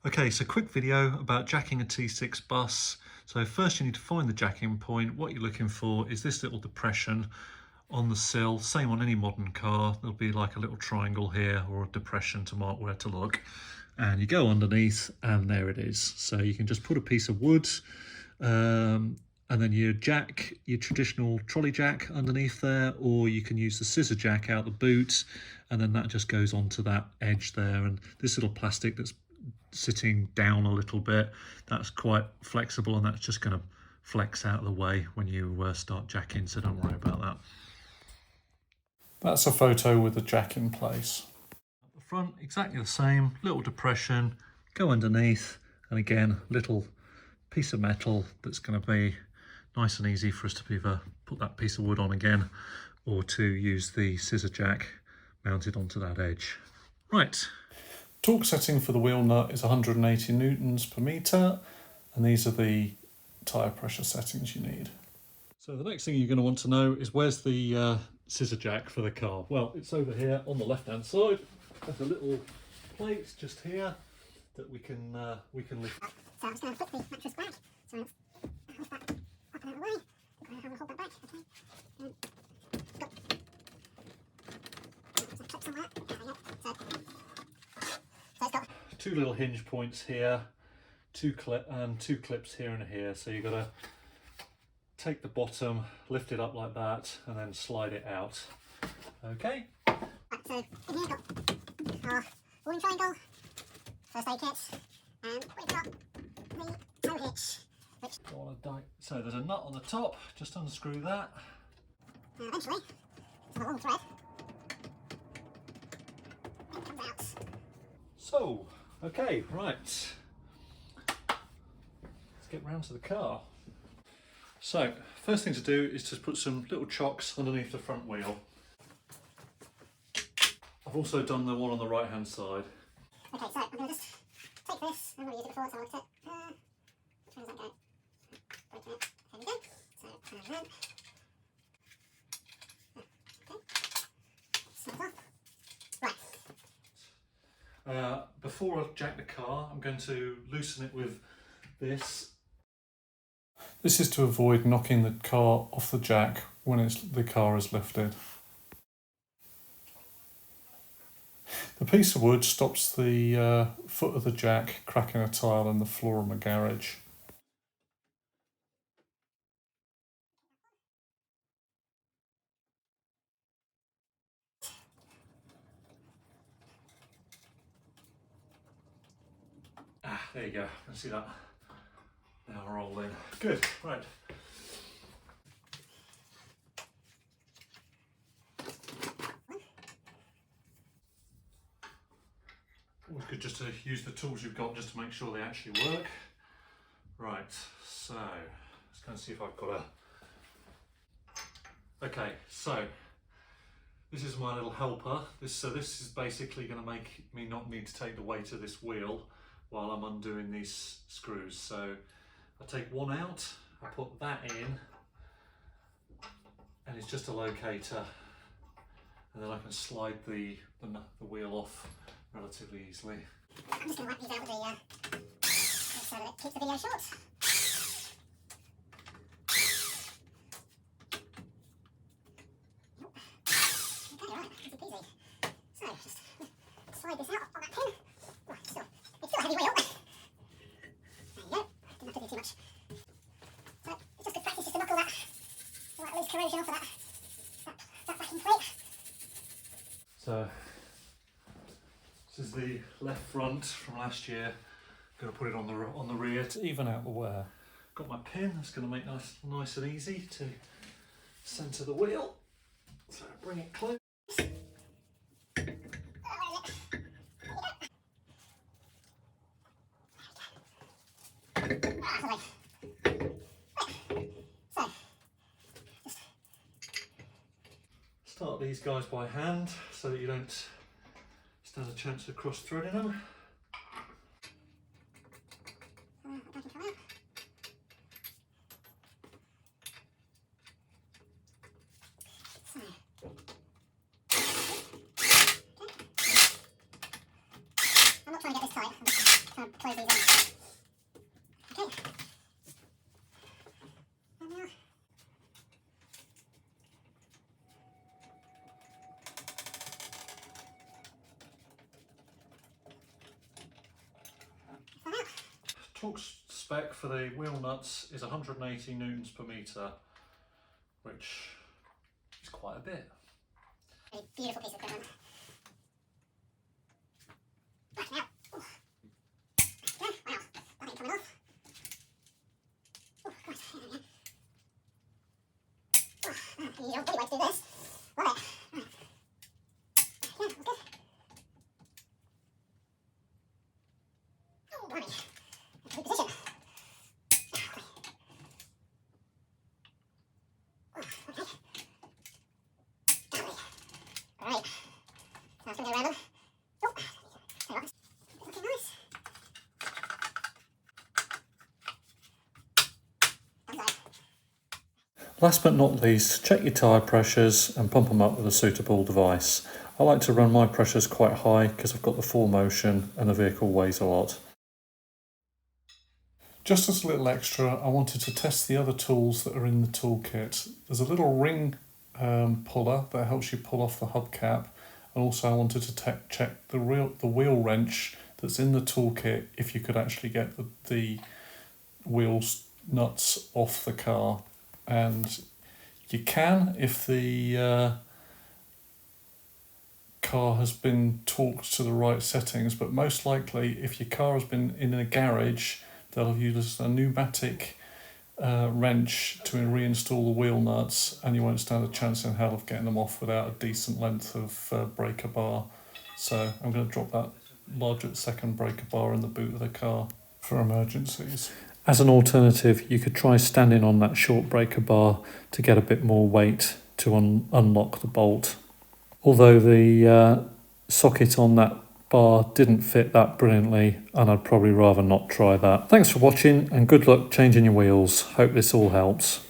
Okay, so quick video about jacking a T6 bus. So first you need to find the jacking point. What you're looking for is this little depression on the sill. Same on any modern car. There'll be like a little triangle here or a depression to mark where to look. And you go underneath and there it is. So you can just put a piece of wood and then your jack, your traditional trolley jack underneath there, or you can use the scissor jack out the boot and then that just goes onto that edge there. And this little plastic that's sitting down a little bit, that's quite flexible and that's just going to flex out of the way when you start jacking, so don't worry about that. That's a photo with the jack in place. At the front, exactly the same, little depression, go underneath, and again, little piece of metal that's going to be nice and easy for us to either put that piece of wood on again or to use the scissor jack mounted onto that edge. Right. Torque setting for the wheel nut is 180 newtons per metre, and these are the tyre pressure settings you need. So the next thing you're going to want to know is where's the scissor jack for the car? Well, it's over here on the left hand side. There's a little plate just here that we can lift. So I'm just going to flip the mattress back. So I'm lift that up and out of the way. I'm going to hold that back. Okay. Got some clips on that. There we go. So it's got Two little hinge points here, two clips here and here. So you've got to take the bottom, lift it up like that, and then slide it out. Okay. right, so in here we've got our warning triangle, first aid kit, and we've got the tow hitch, which So there's a nut on the top. Just unscrew that. eventually, it's a long thread. It comes out. So, okay, right. Let's get round to the car. So, first thing to do is to put some little chocks underneath the front wheel. I've also done the one on the right hand side. Okay, so I'm going to just take this. I've already used it before, so I'll look at it. Which one does that go? Breaking it. There we go. So, and then. Okay. Snap off. Right. Before I jack the car, I'm going to loosen it with this. This is to avoid knocking the car off the jack when the car is lifted. The piece of wood stops the foot of the jack cracking a tile in the floor of the garage. There you go. You can see that now roll in. Good, right. Always good just to use the tools you've got just to make sure they actually work. Right, so let's go and see if I've got a... Okay, so this is my little helper. This is basically going to make me not need to take the weight of this wheel while I'm undoing these screws. So I take one out, I put that in, and it's just a locator, and then I can slide the wheel off relatively easily. I'm just going to wipe these out with the so that it keeps the video short. Okay, right, easy peasy. So just slide this out on that pin. Oh, it's still a heavy wheel. There you go. Didn't have to do too much. So it's just good practice just to knock all that loose corrosion off of that backing plate. So this is the left front from last year. Going to put it on the rear to even out the wear. Got my pin. That's going to make nice and easy to centre the wheel. So bring it close. Start these guys by hand so that you don't stand a chance of cross-threading them. I'm not trying to get this tight, I'm just trying close these in. Okay. And now. Torque spec for the wheel nuts is 180 newtons per metre, which is quite a bit. A beautiful piece of equipment. Right, now. Ooh. Okay, wow, that ain't coming off. Oh, Christ, hang on here. Oh, you don't really like to do this. Love it. Right. Yeah, all good. Oh, blimey. That's a good position. Right. Now it's going to go around them. Oh, there you are. Looking nice. That's right. Last but not least, check your tyre pressures and pump them up with a suitable device. I like to run my pressures quite high because I've got the 4Motion and the vehicle weighs a lot. Just as a little extra, I wanted to test the other tools that are in the toolkit. There's a little ring puller that helps you pull off the hubcap, and also I wanted to check the wheel wrench that's in the toolkit if you could actually get the wheels nuts off the car, and you can if the car has been torqued to the right settings, but most likely if your car has been in a garage they'll use a pneumatic wrench to reinstall the wheel nuts, and you won't stand a chance in hell of getting them off without a decent length of breaker bar. So I'm going to drop that larger second breaker bar in the boot of the car for emergencies. As an alternative, you could try standing on that short breaker bar to get a bit more weight to unlock the bolt. Although the socket on that bar didn't fit that brilliantly, and I'd probably rather not try that. Thanks for watching and good luck changing your wheels. Hope this all helps.